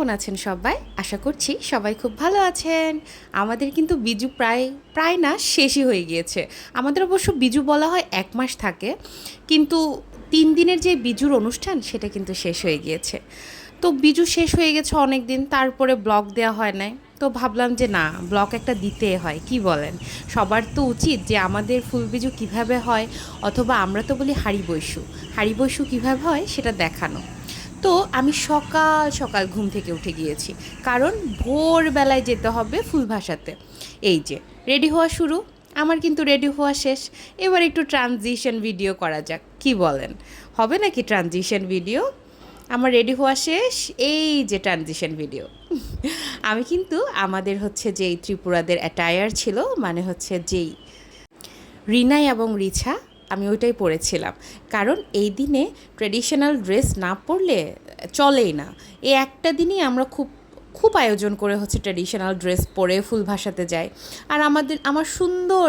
কেমন আছেন সবাই? আশা করছি সবাই খুব ভালো আছেন। আমাদের কিন্তু বিজু প্রায় না শেষই হয়ে গিয়েছে। আমাদের অবশ্য বিজু বলা হয় ১ মাস থাকে, কিন্তু ৩ দিনের যে বিজুর অনুষ্ঠান সেটা কিন্তু শেষ হয়ে গিয়েছে। তো বিজু শেষ হয়ে গেছে অনেক দিন, তারপরে ব্লগ দেওয়া হয় নাই। তো ভাবলাম যে না, ব্লগ একটা দিতে হয়, কি বলেন? সবার তো উচিত যে আমাদের ফুলবিজু কিভাবে হয়, অথবা আমরা তো বলি হাঁড়ি বৈশু কীভাবে হয় সেটা দেখানো। তো আমি সকাল সকাল ঘুম থেকে উঠে গিয়েছি, কারণ ভোরবেলায় যেতে হবে ফুল ভাসাতে। এই যে রেডি হওয়া শুরু, আমার কিন্তু রেডি হওয়া শেষ। এবার একটু ট্রানজিশন ভিডিও করা যাক, কি বলেন? হবে নাকি ট্রানজিশন ভিডিও? আমার রেডি হওয়া শেষ, এই যে ট্রানজিশন ভিডিও। আমি কিন্তু আমাদের হচ্ছে যেই ত্রিপুরাদের অ্যাটায়ার ছিল, মানে হচ্ছে যেই রিনাই এবং রিছা, আমি ওইটাই পরেছিলাম। কারণ এই দিনে ট্রেডিশনাল ড্রেস না পরলে চলেই না। এই একটা দিনই আমরা খুব খুব আয়োজন করে হচ্ছে ট্রেডিশনাল ড্রেস পরে ফুল ভাসাতে যাই। আর আমার সুন্দর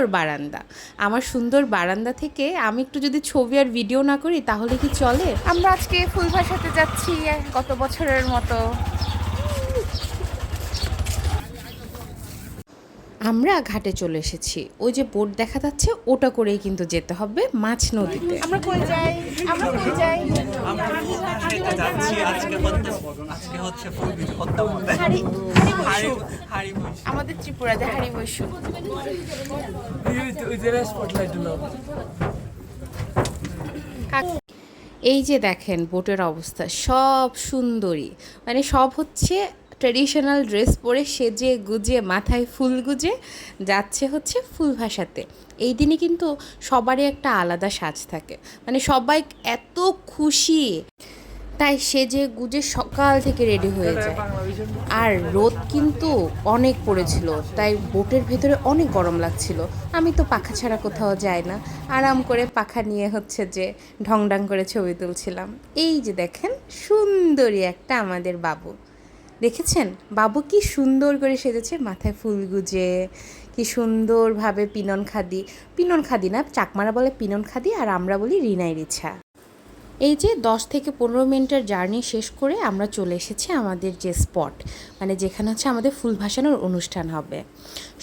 বারান্দা থেকে আমি একটু যদি ছবি আর ভিডিও না করি তাহলে কি চলে? আমরা আজকে ফুল ভাসাতে যাচ্ছি গত বছরের মতো। আমরা ঘাটে চলে এসেছি। ওই যে বোট দেখা যাচ্ছে, ওটা করেই কিন্তু যেতে হবে মাছ নদীতে। আমরা কই যাই? আমাদের ত্রিপুরাতে হাড়ি বৈশু। এই যে দেখেন বোটের অবস্থা, সব সুন্দরী, মানে সব হচ্ছে ট্রেডিশনাল ড্রেস পরে সেজে গুজে মাথায় ফুল গুজে যাচ্ছে হচ্ছে ফুল ভাসাতে। এই দিনে কিন্তু সবারই একটা আলাদা সাজ থাকে, মানে সবাই এত খুশি, তাই সেজে গুজে সকাল থেকে রেডি হয়ে যায়। আর রোদ কিন্তু অনেক পড়েছিল, তাই বোটের ভেতরে অনেক গরম লাগছিল। আমি তো পাখা ছাড়া কোথাও যাই না, আরাম করে পাখা নিয়ে হচ্ছে যে ঢংঢং করে ছবি তুলছিলাম। এই যে দেখেন সুন্দরী একটা আমাদের বাবু, দেখেছেন বাবু কি সুন্দর করে সেজেছে, মাথায় ফুল গুজে কি সুন্দরভাবে পিনন খাদি না, চাকমারা বলে পিনন খাদি, আর আমরা বলি রিনাই রিছা। এই যে 10 থেকে 15 মিনিটের জার্নি শেষ করে আমরা চলে এসেছি আমাদের যে স্পট, মানে যেখানে হচ্ছে আমাদের ফুল ভাসানোর অনুষ্ঠান হবে।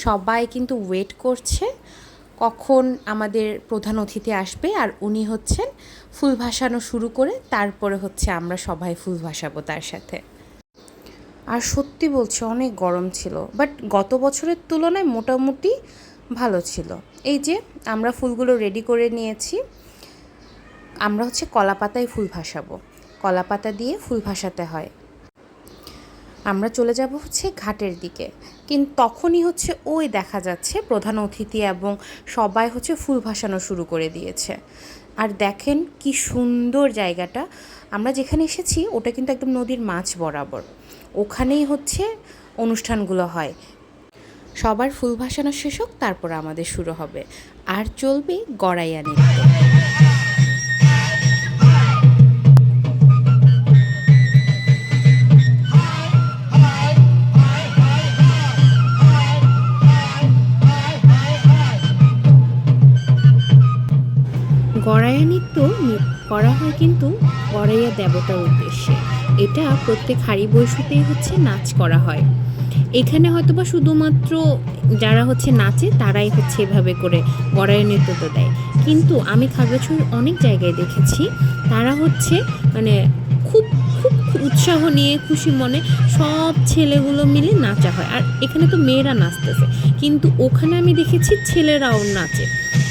সবাই কিন্তু ওয়েট করছে কখন আমাদের প্রধান অতিথি আসবে, আর উনি হচ্ছেন ফুল ভাসানো শুরু করে তারপরে হচ্ছে আমরা সবাই ফুল ভাসাবো তার সাথে। আর সত্যি বলছি অনেক গরম ছিল, বাট গত বছরের তুলনায় মোটামুটি ভালো ছিল। এই যে আমরা ফুলগুলো রেডি করে নিয়েছি। আমরা হচ্ছে কলা পাতায় ফুল ভাসাবো, কলা পাতা দিয়ে ফুল ভাসাতে হয়। আমরা চলে যাব হচ্ছে ঘাটের দিকে, কিন্তু তখনই হচ্ছে ওই দেখা যাচ্ছে প্রধান অতিথি এবং সবাই হচ্ছে ফুল ভাসানো শুরু করে দিয়েছে। আর দেখেন কি সুন্দর জায়গাটা, আমরা যেখানে এসেছি ওটা কিন্তু একদম নদীর মাঝ বরাবর, ওখানেই হচ্ছে অনুষ্ঠানগুলো হয়। সবার ফুল ভাসানো শেষ হোক, তারপর আমাদের শুরু হবে, আর চলবে গড়াইয়া নৃত্য। গড়াইয়া নৃত্য করা হয় কিন্তু গড়াইয়া দেবতার উদ্দেশ্যে। এটা প্রত্যেক হাঁড়ি বৈশুতেই হচ্ছে নাচ করা হয়। এখানে হয়তোবা শুধুমাত্র যারা হচ্ছে নাচে তারাই হচ্ছে এভাবে করে গড়াইয়া নৃত্যটা দেয়, কিন্তু আমি খাগড়াছড়ির অনেক জায়গায় দেখেছি তারা হচ্ছে মানে খুব খুব উৎসাহ নিয়ে খুশি মনে সব ছেলেগুলো মিলে নাচা হয়। আর এখানে তো মেয়েরা নাচতেছে, কিন্তু ওখানে আমি দেখেছি ছেলেরাও নাচে,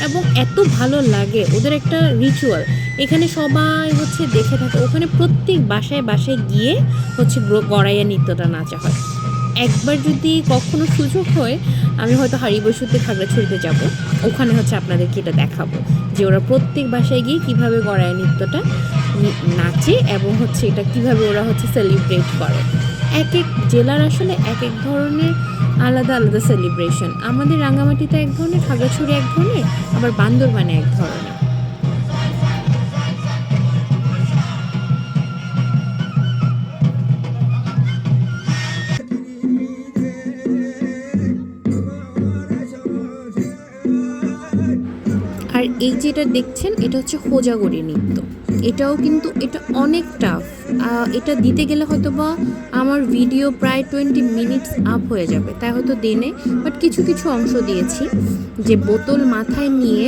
এবং এত ভালো লাগে ওদের একটা রিচুয়াল। এখানে সবাই হচ্ছে দেখে থাকে, ওখানে প্রত্যেক বাসায় বাসায় গিয়ে হচ্ছে গড়াইয়া নৃত্যটা নাচা হয়। একবার যদি কখনো সুযোগ হয়, আমি হয়তো হাঁড়ি বৈশুতে খাগড়াছড়িতে যাব, ওখানে হচ্ছে আপনাদেরকে এটা দেখাবো যে ওরা প্রত্যেক বাসায় গিয়ে কীভাবে গড়াইয়া নৃত্যটা নাচে, এবং হচ্ছে এটা কীভাবে ওরা হচ্ছে সেলিব্রেট করে। এক এক জেলার আসলে এক এক ধরনের আলাদা আলাদা সেলিব্রেশন। আমাদের রাঙামাটিতে এক ধরনের, খাগড়াছড়ি এক ধরনের, আবার বান্দরবানে এক ধরনের। আর এই যেটা দেখছেন এটা হচ্ছে হোজাগরি নৃত্য। এটাও কিন্তু এটা অনেক টাফ। এটা দিতে গেলে হয়তো বা আমার ভিডিও প্রায় 20 মিনিটস আপ হয়ে যাবে, তাই হয়তো দিনে, বাট কিছু কিছু অংশ দিয়েছি। যে বোতল মাথায় নিয়ে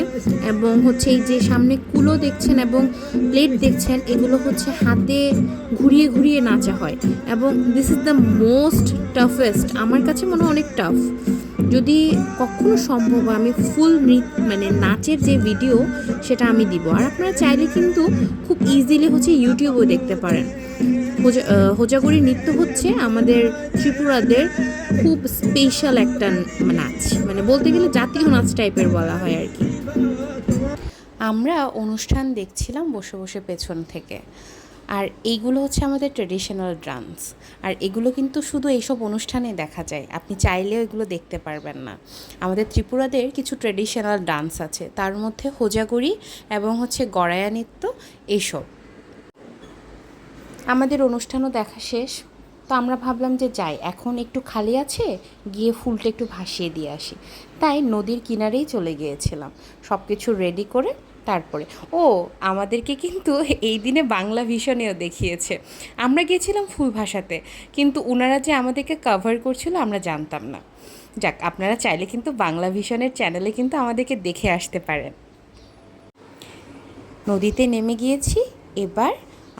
এবং হচ্ছে এই যে সামনে কুলো দেখছেন এবং প্লেট দেখছেন, এগুলো হচ্ছে হাতে ঘুরিয়ে ঘুরিয়ে নাচা হয় এবং this is the most toughest. আমার কাছে মনে হয় অনেক টাফ। যদি কখনো সম্ভব হয় আমি ফুল মানে নাচের যে ভিডিও সেটা আমি দিব। আর আপনারা চাইলে কিন্তু খুব ইজিলি হচ্ছে ইউটিউবেও দেখতে পারেন। হোজাগরি নৃত্য হচ্ছে আমাদের ত্রিপুরাদের খুব স্পেশাল একটা নাচ, মানে বলতে গেলে জাতীয় নাচ টাইপের বলা হয় আর কি। আমরা অনুষ্ঠান দেখছিলাম বসে বসে পেছন থেকে। আর এইগুলো হচ্ছে আমাদের ট্রেডিশনাল ডান্স। আর এগুলো কিন্তু শুধু এইসব অনুষ্ঠানে দেখা যায়, আপনি চাইলেও এগুলো দেখতে পারবেন না। আমাদের ত্রিপুরাদের কিছু ট্রেডিশনাল ডান্স আছে, তার মধ্যে হোজাগরি এবং হচ্ছে গড়াইয়া নৃত্য এইসব। আমাদের অনুষ্ঠানও দেখা শেষ, তো আমরা ভাবলাম যে যাই, এখন একটু খালি আছে, গিয়ে ফুলটা একটু ভাসিয়ে দিয়ে আসি। তাই নদীর কিনারেই চলে গিয়েছিলাম সব কিছু রেডি করে। তারপরে আমাদেরকে কিন্তু এই দিনে বাংলা ভিশনেও দেখিয়েছে। আমরা গিয়েছিলাম ফুল ভাসাতে, কিন্তু ওনারা যে আমাদেরকে কভার করছিল আমরা জানতাম না। যাক, আপনারা চাইলে কিন্তু বাংলা ভিশনের চ্যানেলে কিন্তু আমাদেরকে দেখে আসতে পারেন। নদীতে নেমে গিয়েছি, এবার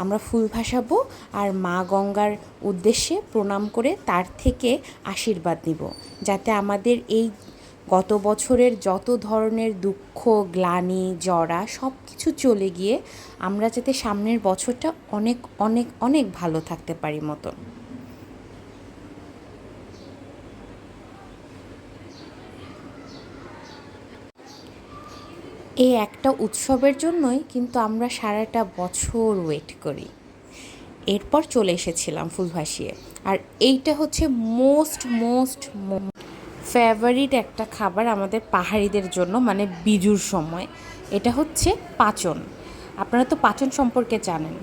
আমরা ফুল ভাসাবো আর মা গঙ্গার উদ্দেশ্যে প্রণাম করে তার থেকে আশীর্বাদ নিব, যাতে আমাদের এই গত বছরের যত ধরনের দুঃখ, গ্লানি, জড়া সব কিছু চলে গিয়ে আমরা যাতে সামনের বছরটা অনেক অনেক অনেক ভালো থাকতে পারি মতন। এই একটা উৎসবের জন্যই কিন্তু আমরা সারাটা বছর ওয়েট করি। এরপর চলে এসেছিলাম ফুল ভাসিয়ে। আর এইটা হচ্ছে মোস্ট ফেভারিট একটা খাবার আমাদের পাহাড়িদের জন্য, মানে বিজুর সময়। এটা হচ্ছে পাচন। আপনারা তো পাচন সম্পর্কে জানেন,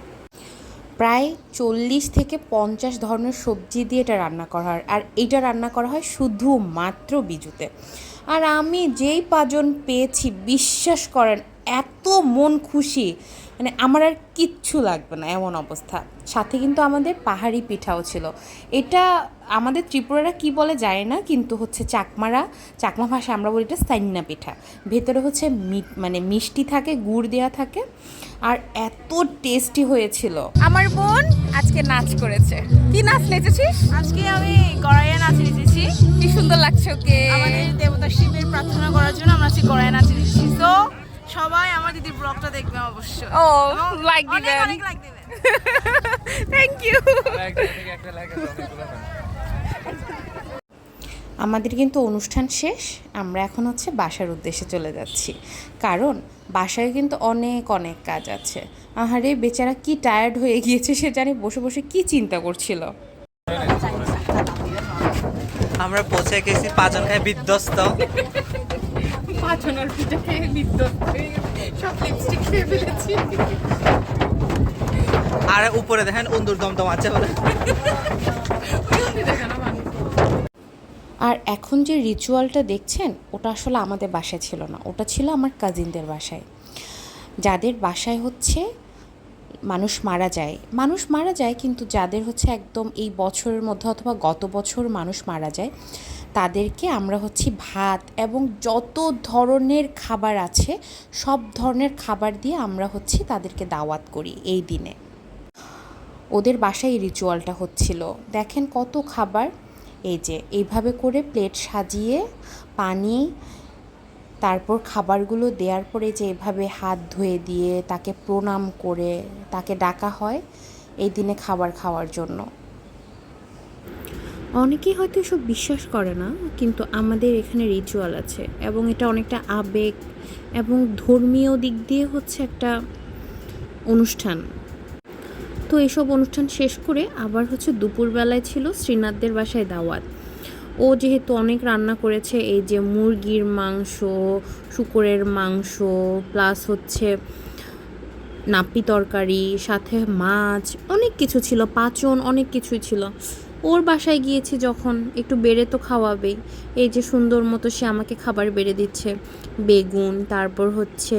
প্রায় 40 থেকে 50 ধরনের সবজি দিয়ে এটা রান্না করা হয়। আর এইটা রান্না করা হয় শুধুমাত্র বিজুতে। আর আমি যেই পাজন পেয়েছি, বিশ্বাস করেন এত মন খুশি, মানে আমার আর কিচ্ছু লাগবে না এমন অবস্থা। সাথে কিন্তু আমাদের পাহাড়ি পিঠাও ছিল। এটা আমাদের ত্রিপুরারা কি বলে যায় না, কিন্তু হচ্ছে চাকমা ভাষায় আমরা বলি এটা সাইন্না পিঠা। ভেতরে হচ্ছে মানে মিষ্টি থাকে, গুড় দেওয়া থাকে, আর এত টেস্টি হয়েছিল। আমার বোন আজকে নাচ করেছে। কি নাচ নেচেছিস? আজকে আমি গড়াইয়া নাচ নেচেছি। কি সুন্দর লাগছে ওকে। আমাদের দেবতা শিবের প্রার্থনা করার জন্য আমরা আজকে গড়াইয়া নাচ নেচেছি। তো সবাই আমার দিদির ব্লগটা দেখবে অবশ্যই। লাইক দিবেন। অনেক লাইক দিবেন। Thank you. আমাদের কিন্তু অনুষ্ঠান শেষ, আমরা এখন হচ্ছে বাসার উদ্দেশ্যে চলে যাচ্ছি, কারণ বাসায় কিন্তু অনেক অনেক কাজ আছে। আহারে বেচারা কি টায়ার্ড হয়ে গিয়েছে, সে জানি বসে বসে কি চিন্তা করছিল। আমরা পৌঁছে গেছি, পাঁচজন খায় বিধ্বস্ত। পাঁচনের পিঠা খেয়ে বিধ্বস্ত হয়ে গেছে, সব লিপস্টিক খেয়ে ফেলেছি। আর উপরে দেখেন উন্দুর দমদম আছে বলে। আর এখন যে রিচুয়ালটা দেখছেন, ওটা আসলে আমাদের বাসায় ছিল না, ওটা ছিল আমার কাজিনদের বাসায়। যাদের বাসায় হচ্ছে মানুষ মারা যায়, কিন্তু যাদের হচ্ছে একদম এই বছরের মধ্যে অথবা গত বছর মানুষ মারা যায়, তাদেরকে আমরা হচ্ছে ভাত এবং যত ধরনের খাবার আছে সব ধরনের খাবার দিয়ে আমরা হচ্ছে তাদেরকে দাওয়াত করি এই দিনে। ওদের বাসায় এই রিচুয়ালটা হচ্ছিল। দেখেন কত খাবার, এই যে এইভাবে করে প্লেট সাজিয়ে পানি, তারপর খাবারগুলো দেওয়ার পরে যে এভাবে হাত ধুয়ে দিয়ে তাকে প্রণাম করে তাকে ডাকা হয় এই দিনে খাবার খাওয়ার জন্য। অনেকেই হয়তো এসব বিশ্বাস করে না, কিন্তু আমাদের এখানে রিচুয়াল আছে এবং এটা অনেকটা আবেগ এবং ধর্মীয় দিক দিয়ে হচ্ছে একটা অনুষ্ঠান। তো এসব অনুষ্ঠান শেষ করে আবার হচ্ছে দুপুরবেলায় ছিল শ্রীনাথদের বাসায় দাওয়াত। ও যেহেতু অনেক রান্না করেছে, এই যে মুরগির মাংস, শূকরের মাংস, প্লাস হচ্ছে নাপি তরকারি, সাথে মাছ, অনেক কিছু ছিল, পাচন অনেক কিছুই ছিল। ওর বাসায় গিয়েছি যখন একটু বেড়ে তো খাওয়াবেই। এই যে সুন্দর মতো সে আমাকে খাবার বেড়ে দিচ্ছে, বেগুন, তারপর হচ্ছে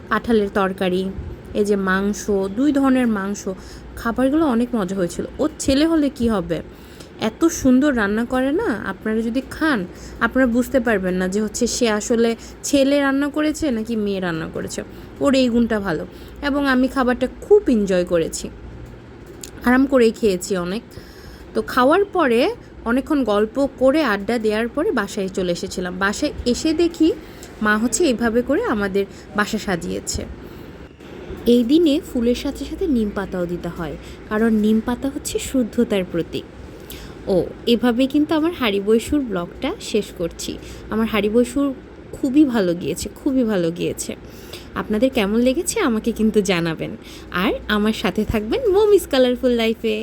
কাঁঠালের তরকারি, এই যে মাংস, 2 ধরনের মাংস। খাবারগুলো অনেক মজা হয়েছিল। ওর ছেলে হলে কি হবে, এত সুন্দর রান্না করে না, আপনারা যদি খান আপনারা বুঝতে পারবেন না যে হচ্ছে সে আসলে ছেলে রান্না করেছে নাকি মেয়ে রান্না করেছে। ওর এই গুণটা ভালো, এবং আমি খাবারটা খুব এনজয় করেছি, আরাম করেই খেয়েছি অনেক। তো খাওয়ার পরে অনেকক্ষণ গল্প করে আড্ডা দেওয়ার পরে বাসায় চলে এসেছিলাম। বাসায় এসে দেখি মা হচ্ছে এইভাবে করে আমাদের বাসা সাজিয়েছে। এই দিনে ফুলের সাথে সাথে নিম পাতাও দিতে হয়, কারণ নিম পাতা হচ্ছে শুদ্ধতার প্রতীক। ও এভাবে কিন্তু আমার হাড়ি বৈশুর ব্লগটা শেষ করছি। আমার হাড়ি বৈশুর খুবই ভালো গিয়েছে, খুবই ভালো গিয়েছে। আপনাদের কেমন লেগেছে আমাকে কিন্তু জানাবেন, আর আমার সাথে থাকবেন মমিস কালারফুল লাইফে।